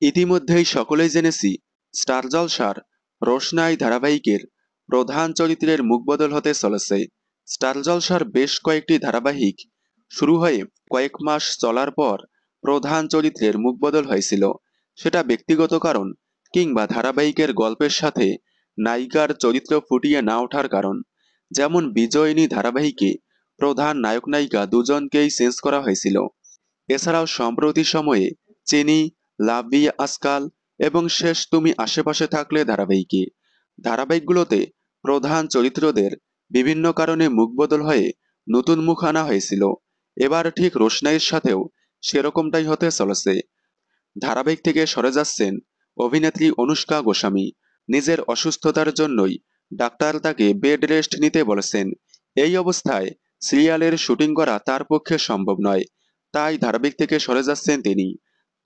ইতিমধ্যেই সকলেই জেনেছি স্টার জলসার রোশনাই ধারাবাহিকের প্রধান চরিত্রের মুখবদল হতে চলেছে। স্টার জলসার বেশ কয়েকটি ধারাবাহিক শুরু হয়ে কয়েক মাস চলার পর প্রধান চরিত্রের মুখবদল হয়েছিল। সেটা ব্যক্তিগত কারণ কিংবা ধারাবাহিকের গল্পের সাথে নায়িকার চরিত্র ফুটিয়ে না ওঠার কারণ। যেমন বিজয়িনী ধারাবাহিকে প্রধান নায়ক নায়িকা দুজনকেই চেঞ্জ করা হয়েছিল। এছাড়াও সম্প্রতি সময়ে চেনি, লাভলি আজকাল এবং শেষ তুমি আশেপাশে থাকলে ধারাবাহিকগুলোতে প্রধান চরিত্রদের বিভিন্ন কারণে মুখবদল হয়ে নতুন মুখ আনা হয়েছিল। এবার ঠিক রোশনাইয়ের সাথেও সেরকমটাই হতে চলেছে। ধারাবাহিক থেকে সরে যাচ্ছেন অভিনেত্রী অনুষ্কা গোস্বামী। নিজের অসুস্থতার জন্যই ডাক্তার তাকে বেড রেস্ট নিতে বলেছেন। এই অবস্থায় সিরিয়ালের শুটিং করা তার পক্ষে সম্ভব নয়, তাই ধারাবাহিক থেকে সরে যাচ্ছেন তিনি।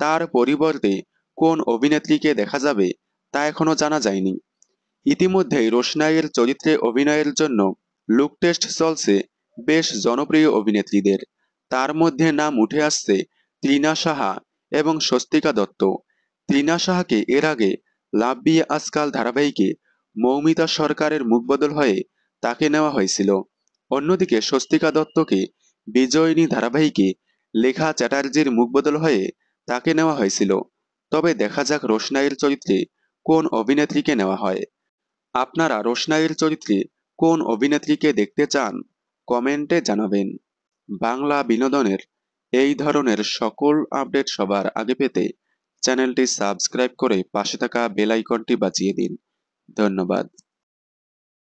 তার পরিবর্তে কোন অভিনেত্রীকে দেখা যাবে তা এখনো জানা যায়নি। ইতিমধ্যেই রোশনাইয়ের চরিত্রে অভিনয়ের জন্য লুক টেস্ট চলছে বেশ জনপ্রিয় অভিনেত্রীদের। তার মধ্যে নাম উঠে আসছে তৃণা সাহা এবং স্বস্তিকা দত্ত। তৃণা সাহাকে এর আগে লাভ বিয়ে আজকাল ধারাবাহিকে মৌমিতা সরকারের মুখবদল হয়ে তাকে নেওয়া হয়েছিল। অন্যদিকে স্বস্তিকা দত্তকে বিজয়িনী ধারাবাহিকে লেখা চ্যাটার্জির মুখবদল হয়ে তাকে নেওয়া হয়েছিল। তবে দেখা যাক রোশনাইয়ের চরিত্রে কোন অভিনেত্রীকে নেওয়া হয়। আপনারা রোশনাইয়ের চরিত্রে কোন অভিনেত্রীকে দেখতে চান কমেন্টে জানাবেন। বাংলা বিনোদনের এই ধরনের সকল আপডেট সবার আগে পেতে চ্যানেলটি সাবস্ক্রাইব করে পাশে থাকা বেল আইকনটি বাজিয়ে দিন। ধন্যবাদ।